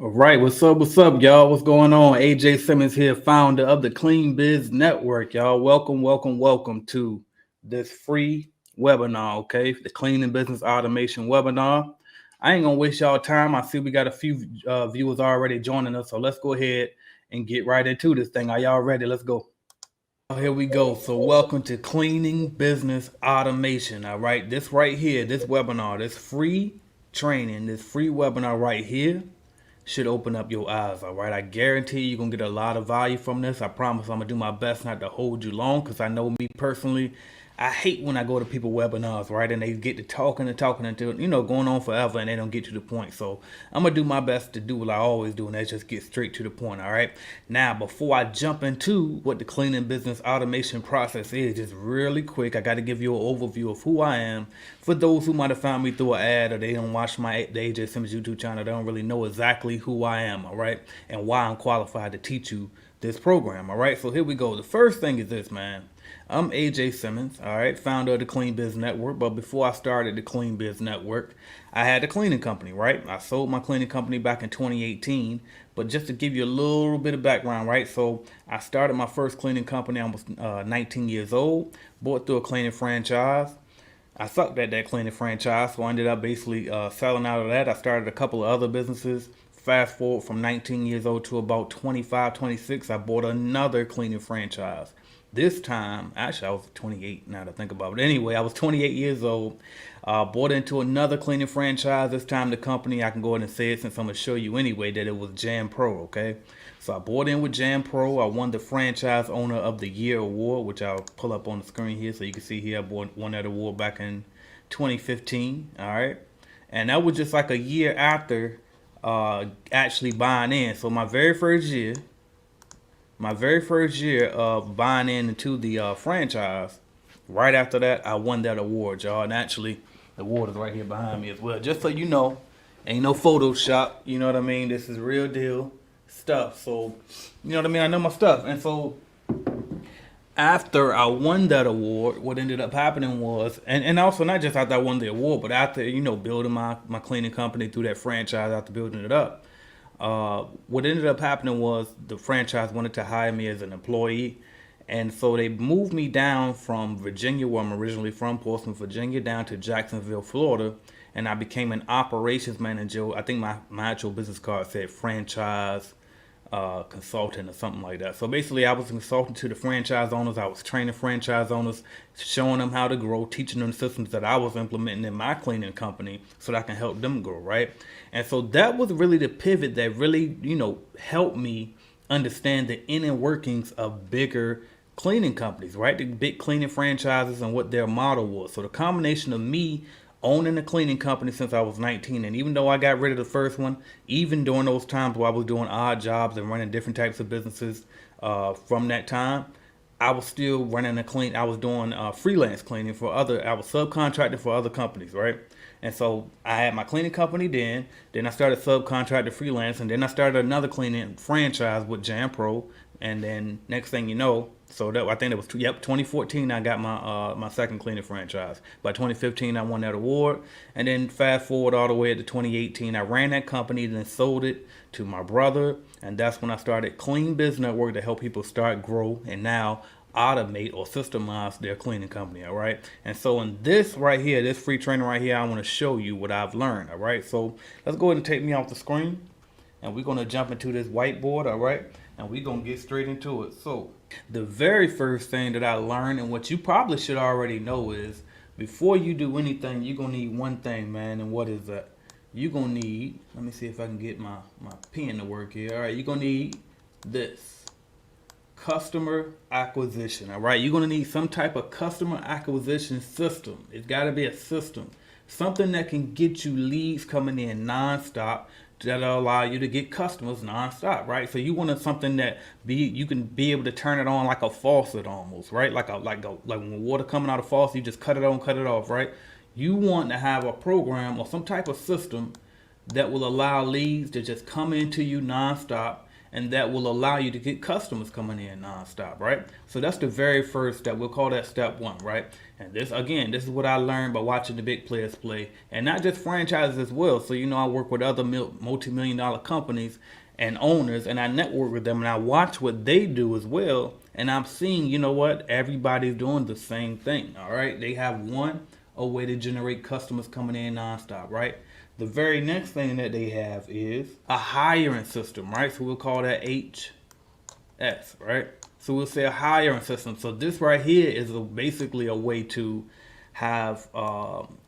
All right, what's up, y'all? What's going on? AJ Simmons here, founder of the Clean Biz Network, y'all. Welcome to this free webinar, okay? The Clean and Business Automation webinar. I ain't gonna waste y'all time. I see we got a few viewers already joining us, so let's go ahead and get right into this thing. Are y'all ready? Let's go. Here we go. So, welcome to Cleaning Business Automation. All right, this right here, this webinar, this free training, this free webinar right here should open up your eyes. All right, I guarantee you're gonna get a lot of value from this. I promise I'm gonna do my best not to hold you long, because I know me personally, I hate when I go to people webinars, right, and they get to talking until going on forever and they don't get to the point. So I'm gonna do my best to do what I always do, and that's just get straight to the point. All right, now before I jump into what the cleaning business automation process is, just really quick, I got to give you an overview of who I am. For those who might have found me through an ad, or they don't watch the AJ Simmons YouTube channel, they don't really know exactly who I am, all right, and why I'm qualified to teach you this program. All right, so here we go. The first thing is this, man. I'm AJ Simmons, all right, founder of the Clean Biz Network. But before I started the Clean Biz Network, I had a cleaning company, right? I sold my cleaning company back in 2018. But just to give you a little bit of background, right? So I started my first cleaning company. I was 19 years old, bought through a cleaning franchise. I sucked at that cleaning franchise, so I ended up basically selling out of that. I started a couple of other businesses. Fast forward from 19 years old to about 25, 26, I bought another cleaning franchise. This time, actually, I was 28 now to think about it. But anyway, I was 28 years old. Bought into another cleaning franchise. This time, the company, I can go ahead and say it since I'm going to show you anyway, that it was Jam Pro, okay? So I bought in with Jam Pro. I won the Franchise Owner of the Year award, which I'll pull up on the screen here so you can see here. I won that award back in 2015, all right? And that was just like a year after actually buying in. So my very first year of buying into the franchise, right after that, I won that award, y'all. And actually, the award is right here behind me as well. Just so you know, ain't no Photoshop. You know what I mean? This is real deal stuff. So, you know what I mean? I know my stuff. And so, after I won that award, what ended up happening was, and also not just after I won the award, but after, building my cleaning company through that franchise, after building it up, what ended up happening was the franchise wanted to hire me as an employee. And so they moved me down from Virginia, where I'm originally from, Portsmouth, Virginia, down to Jacksonville, Florida. And I became an operations manager. I think my actual business card said franchise consultant or something like that. So basically, I was a consultant to the franchise owners. I was training franchise owners, showing them how to grow, teaching them systems that I was implementing in my cleaning company so that I can help them grow, right? And so that was really the pivot that really, helped me understand the inner workings of bigger cleaning companies, right? The big cleaning franchises and what their model was. So the combination of me owning a cleaning company since I was 19, and even though I got rid of the first one, even during those times where I was doing odd jobs and running different types of businesses from that time, I was still running I was doing freelance cleaning I was subcontracting for other companies, right? And so I had my cleaning company then I started subcontracting freelance, and then I started another cleaning franchise with Jam Pro, and then next thing you know, so that I think it was 2014 I got my second cleaning franchise. By 2015 I won that award, and then fast forward all the way to 2018, I ran that company, then sold it to my brother, and that's when I started Clean Biz Network to help people start, grow, and now automate or systemize their cleaning company. All right, and so in this right here, this free training right here, I want to show you what I've learned. All right, so let's go ahead and take me off the screen, and we're going to jump into this whiteboard. All right, and we're going to get straight into it. So the very first thing that I learned, and what you probably should already know, is before you do anything, you're going to need one thing, man. And what is that? You're going to need, let me see if I can get my pen to work here. All right, you're going to need this. Customer acquisition. All right, you're going to need some type of customer acquisition system. It's got to be a system, something that can get you leads coming in nonstop, that'll allow you to get customers nonstop, right? So you want something that you can be able to turn it on like a faucet almost, right? Like when water coming out of faucet, you just cut it on, cut it off, right? You want to have a program or some type of system that will allow leads to just come into you nonstop, and that will allow you to get customers coming in nonstop, right? So that's the very first step. We'll call that step one, right? And this, again, this is what I learned by watching the big players play, and not just franchises as well. So, you know, I work with other multi-million-dollar companies and owners, and I network with them, and I watch what they do as well. And I'm seeing, you know what, everybody's doing the same thing, all right? They have a way to generate customers coming in nonstop, right? The very next thing that they have is a hiring system, right? So we'll call that HS, right? So we'll say a hiring system. So this right here is basically a way to have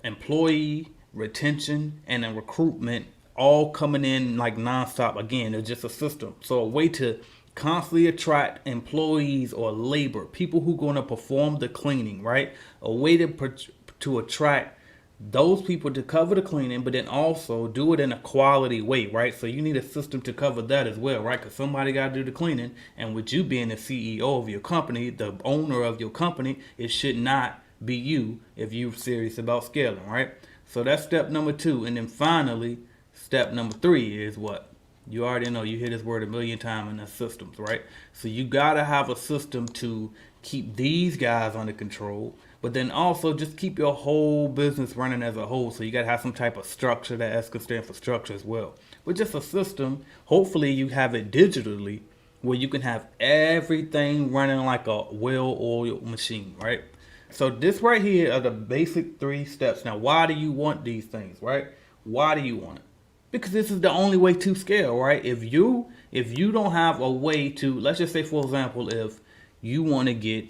employee retention and then recruitment all coming in like nonstop. Again, it's just a system. So a way to constantly attract employees or labor, people who are going to perform the cleaning, right? A way to attract those people to cover the cleaning, but then also do it in a quality way, right? So you need a system to cover that as well, right? Because somebody got to do the cleaning, and with you being the CEO of your company, the owner of your company, it should not be you if you're serious about scaling, right? So that's step number 2. And then finally, step number 3 is what? You already know, you hear this word a million times, and that's systems, right? So you got to have a system to keep these guys under control, but then also just keep your whole business running as a whole. So you got to have some type of structure. That S could stand for structure as well. But just a system, hopefully you have it digitally where you can have everything running like a well-oiled machine, right? So this right here are the basic 3 steps. Now, why do you want these things, right? Why do you want it? Because this is the only way to scale, right? If you don't have a way to, let's just say, for example, if you want to get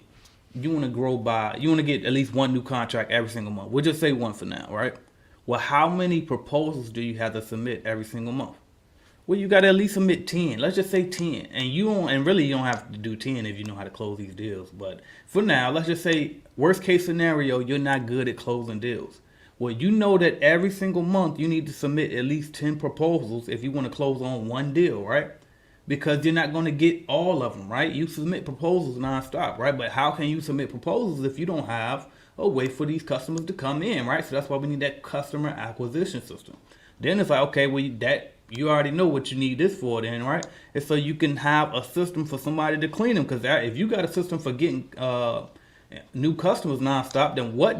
at least 1 new contract every single month. We'll just say 1 for now, right? Well, how many proposals do you have to submit every single month? Well, you got to at least submit 10. Let's just say 10. And really you don't have to do 10 if you know how to close these deals. But for now, let's just say worst case scenario, you're not good at closing deals. Well, you know that every single month you need to submit at least 10 proposals if you want to close on 1 deal, right? Because you're not going to get all of them, right? You submit proposals nonstop, right? But how can you submit proposals if you don't have a way for these customers to come in, right? So that's why we need that customer acquisition system. Then it's like, okay, well, you already know what you need this for then, right? And so you can have a system for somebody to clean them. Because if you got a system for getting new customers nonstop, then what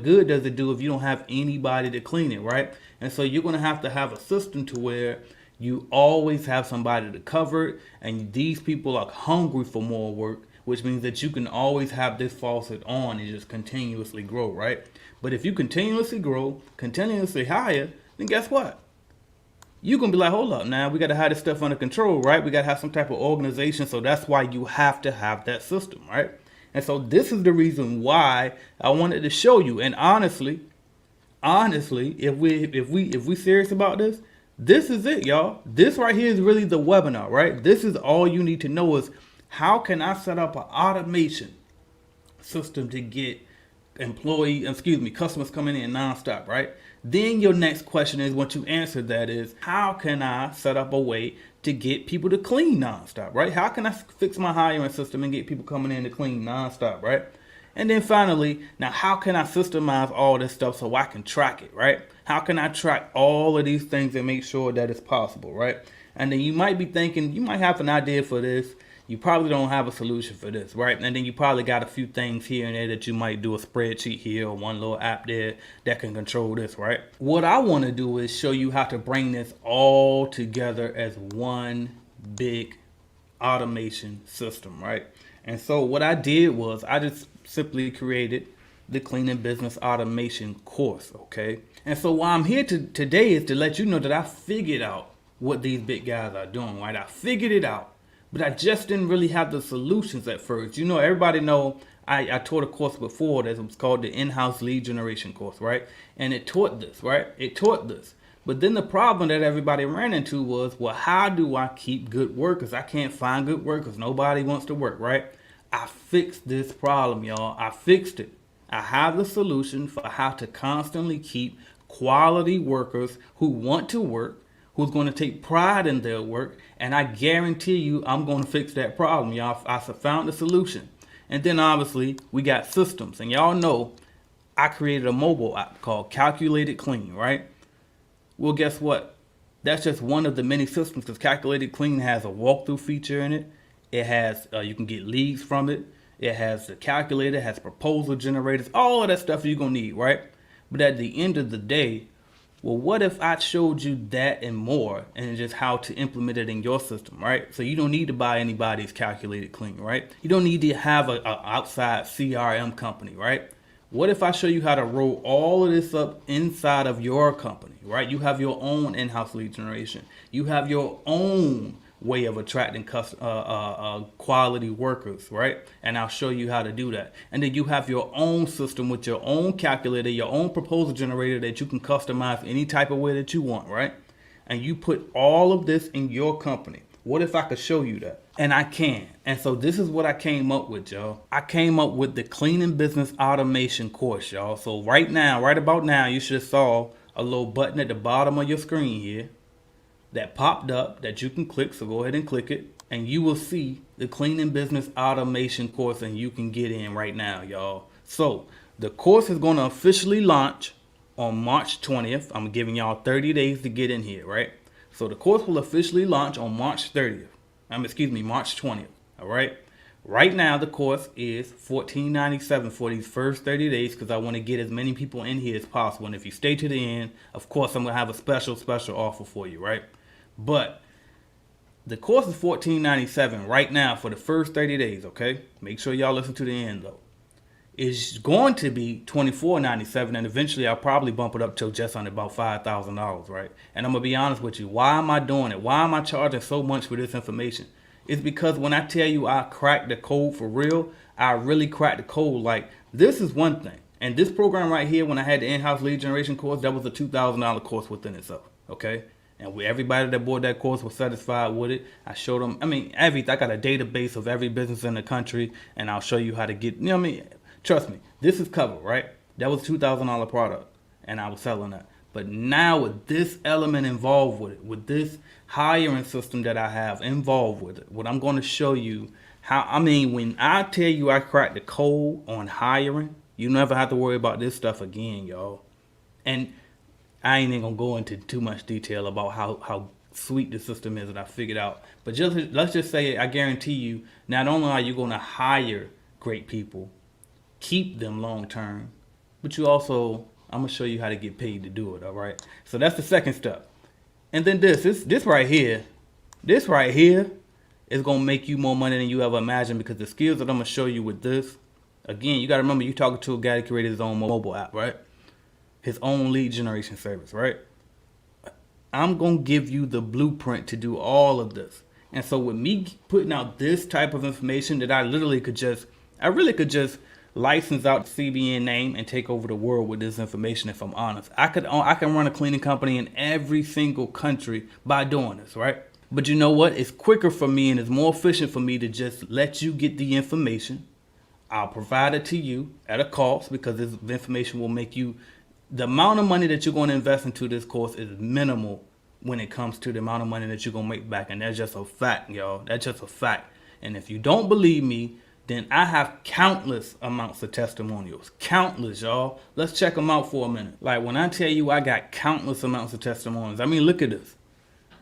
good does it do if you don't have anybody to clean it, right? And so you're going to have a system to where you always have somebody to cover it, and these people are hungry for more work, which means that you can always have this faucet on and just continuously grow, right? But if you continuously grow, continuously hire, then guess what? You're going to be like, hold up, now we got to have this stuff under control, right? We got to have some type of organization, so that's why you have to have that system, right? And so this is the reason why I wanted to show you. And honestly, if we serious about this, this is it, y'all. This right here is really the webinar, right? This is all you need to know is how can I set up an automation system to get customers coming in nonstop, right? Then your next question is, once you answer that, is how can I set up a way to get people to clean nonstop, right? How can I fix my hiring system and get people coming in to clean nonstop, right? And then finally, now how can I systemize all this stuff so I can track it, right? How can I track all of these things and make sure that it's possible, right? And then you might be thinking, you might have an idea for this. You probably don't have a solution for this, right? And then you probably got a few things here and there that you might do a spreadsheet here or one little app there that can control this, right? What I want to do is show you how to bring this all together as one big automation system, right? And so what I did was I just simply created the Cleaning Business Automation course, okay? And so why I'm here today is to let you know that I figured out what these big guys are doing, right? I figured it out, but I just didn't really have the solutions at first. You know, everybody know I taught a course before that was called the in-house lead generation course, right? And it taught this, right? It taught this. But then the problem that everybody ran into was, well, how do I keep good workers? I can't find good workers. Nobody wants to work, right? I fixed this problem, y'all. I fixed it. I have the solution for how to constantly keep quality workers who want to work, who's going to take pride in their work, and I guarantee you I'm going to fix that problem, y'all. I found the solution. And then obviously we got systems, and y'all know I created a mobile app called Calculated Clean, right? Well, guess what? That's just one of the many systems, because Calculated Clean has a walkthrough feature in it. It has, you can get leads from it. It has the calculator, it has proposal generators, all of that stuff you're going to need, right? But at the end of the day, well, what if I showed you that and more, and just how to implement it in your system, right? So you don't need to buy anybody's Calculated Clean, right? You don't need to have a outside CRM company, right? What if I show you how to roll all of this up inside of your company, right? You have your own in-house lead generation. You have your own way of attracting quality workers, right? And I'll show you how to do that. And then you have your own system with your own calculator, your own proposal generator that you can customize any type of way that you want, right? And you put all of this in your company. What if I could show you that? And I can. And so this is what I came up with, y'all. I came up with the Cleaning Business Automation course, y'all. So right now, right about now, you should have saw a little button at the bottom of your screen here that popped up that you can click. So go ahead and click it, and you will see the Cleaning Business Automation course, and you can get in right now, y'all. So the course is going to officially launch on March 20th. I'm giving y'all 30 days to get in here, right? So the course will officially launch on March 30th. March 20th. All right. Right now, the course is $14.97 for these first 30 days, because I want to get as many people in here as possible. And if you stay to the end, of course, I'm going to have a special offer for you, right? But the course is $14.97 right now for the first 30 days, okay? Make sure y'all listen to the end, though. It's going to be $24.97, and eventually I'll probably bump it up to just under about $5,000, right? And I'm going to be honest with you. Why am I doing it? Why am I charging so much for this information? It's because when I tell you I cracked the code for real, I really cracked the code. Like, this is one thing. And this program right here, when I had the in-house lead generation course, that was a $2,000 course within itself, okay? And everybody that bought that course was satisfied with it. I showed them, I got a database of every business in the country, and I'll show you how to get, trust me, this is covered, right? That was a $2,000 product, and I was selling that. But now with this element involved with it, with this hiring system that I have involved with it, what I'm going to show you how, when I tell you I cracked the code on hiring, you never have to worry about this stuff again, y'all. And I ain't even going to go into too much detail about how sweet the system is that I figured out. But let's just say, I guarantee you, not only are you going to hire great people, keep them long term, but you also, I'm going to show you how to get paid to do it, all right? So that's the second step. And then this right here is going to make you more money than you ever imagined, because the skills that I'm going to show you with this, again, you got to remember, you're talking to a guy that created his own mobile app, right? His own lead generation service, right? I'm going to give you the blueprint to do all of this. And so with me putting out this type of information that I really could just license out the CBN name and take over the world with this information, if I'm honest. I can run a cleaning company in every single country by doing this, right? But you know what? It's quicker for me and it's more efficient for me to just let you get the information. I'll provide it to you at a cost, because this information will make you, the amount of money that you're going to invest into this course is minimal when it comes to the amount of money that you're going to make back. And that's just a fact, y'all. That's just a fact. And if you don't believe me, then I have countless amounts of testimonials. Countless, y'all. Let's check them out for a minute. Like, when I tell you I got countless amounts of testimonials, look at this.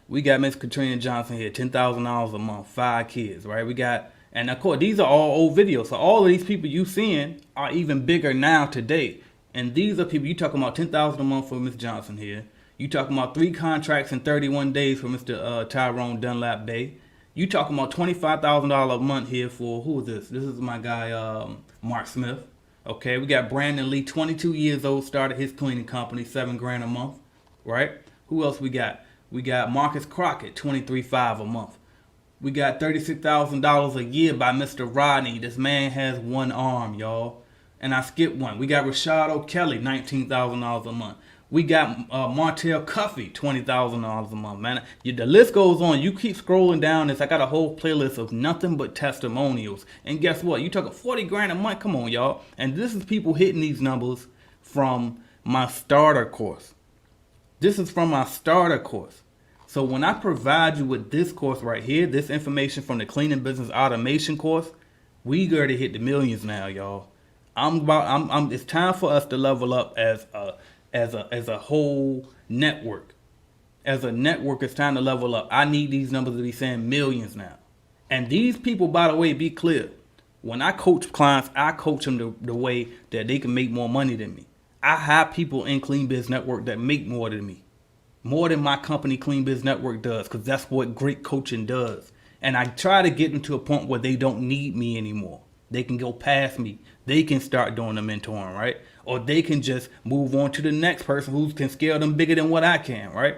We got Miss Katrina Johnson here, $10,000 a month, 5 kids, right? We got, and of course, these are all old videos. So all of these people you seeing are even bigger now today. And these are people, you talking about $10,000 a month for Miss Johnson here. You talking about 3 contracts in 31 days for Mr. Tyrone Dunlap Bay. You talking about $25,000 a month here for, who is this? This is my guy, Mark Smith. Okay, we got Brandon Lee, 22 years old, started his cleaning company, $7,000 a month, right? Who else we got? We got Marcus Crockett, $23,500 a month. We got $36,000 a year by Mr. Rodney. This man has one arm, y'all. And I skipped one. We got Rashad O'Kelly, $19,000 a month. We got Martell Cuffey, $20,000 a month, man. The list goes on. You keep scrolling down this. I got a whole playlist of nothing but testimonials. And guess what? You talking $40,000 a month. Come on, y'all. And this is people hitting these numbers from my starter course. This is from my starter course. So when I provide you with this course right here, this information from the Cleaning Business Automation course, we got to hit the millions now, y'all. It's time for us to level up as a whole network. as a network, it's time to level up. I need these numbers to be saying millions now. And these people, by the way, be clear. When I coach clients, I coach them the way that they can make more money than me. I have people in Clean Biz Network that make more than me, more than my company Clean Biz Network does, because that's what great coaching does. And I try to get them to a point where they don't need me anymore. They can go past me. They can start doing the mentoring, right? Or they can just move on to the next person who can scale them bigger than what I can, right?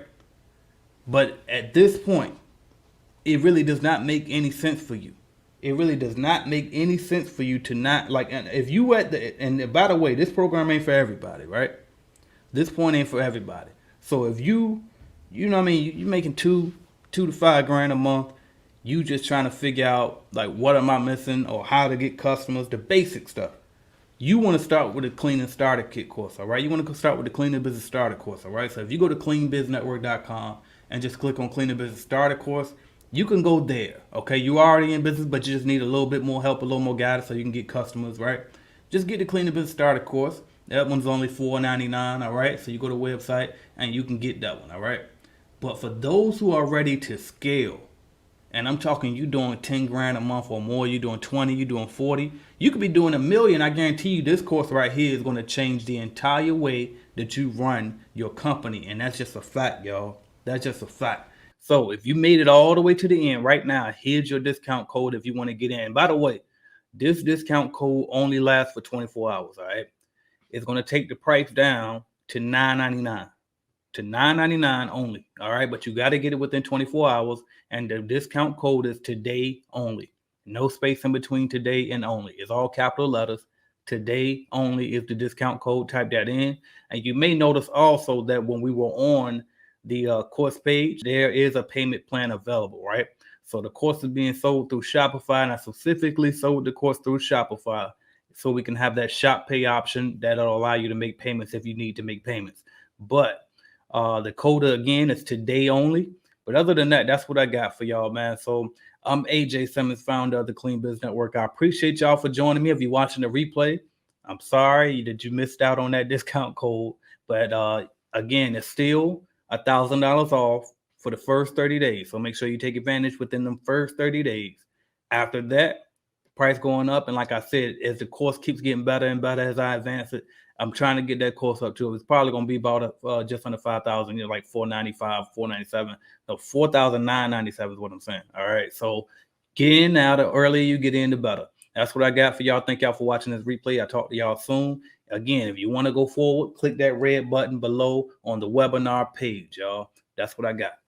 But at this point, it really does not make any sense for you. It really does not make any sense for you to not like. And if you at the and by the way, this program ain't for everybody, right? This point ain't for everybody. So if you know what I mean, you making two to 5 grand a month, you just trying to figure out like what am I missing or how to get customers, the basic stuff. You want to start with a cleaning starter kit course, all right? You want to start with the cleaning business starter course, all right? So if you go to cleanbiznetwork.com and just click on cleaning business starter course, you can go there, okay? You already in business, but you just need a little bit more help, a little more guidance so you can get customers, right? Just get the cleaning business starter course. That one's only $4.99, all right? So you go to the website and you can get that one, all right? But for those who are ready to scale, and I'm talking you doing 10 grand a month or more, you doing 20, you doing 40, you could be doing $1 million. I guarantee you this course right here is going to change the entire way that you run your company. And that's just a fact, y'all. That's just a fact. So if you made it all the way to the end right now, here's your discount code if you want to get in. By the way, this discount code only lasts for 24 hours, all right? It's going to take the price down to $9.99. To $9.99 only. All right, but you got to get it within 24 hours, and the discount code is today only. No space in between today and only. It's all capital letters. Today only is the discount code. Type that in, and you may notice also that when we were on the course page, there is a payment plan available, right? So the course is being sold through Shopify, and I specifically sold the course through Shopify so we can have that shop pay option that'll allow you to make payments if you need to make payments. But the coda again is today only. But other than that, that's what I got for y'all, man. So I'm AJ Simmons, founder of the Clean Biz Network. I appreciate y'all for joining me. If you're watching the replay, I'm sorry that you missed out on that discount code. But again, it's still $1,000 off for the first 30 days. So make sure you take advantage within the first 30 days. After that, price going up. And like I said, as the course keeps getting better and better as I advance it, I'm trying to get that course up to. It's probably going to be about just under 5,000, like 495, 497. No, 4,997 is what I'm saying. All right. So get in now. The earlier you get in, the better. That's what I got for y'all. Thank y'all for watching this replay. I'll talk to y'all soon. Again, if you want to go forward, click that red button below on the webinar page, y'all. That's what I got.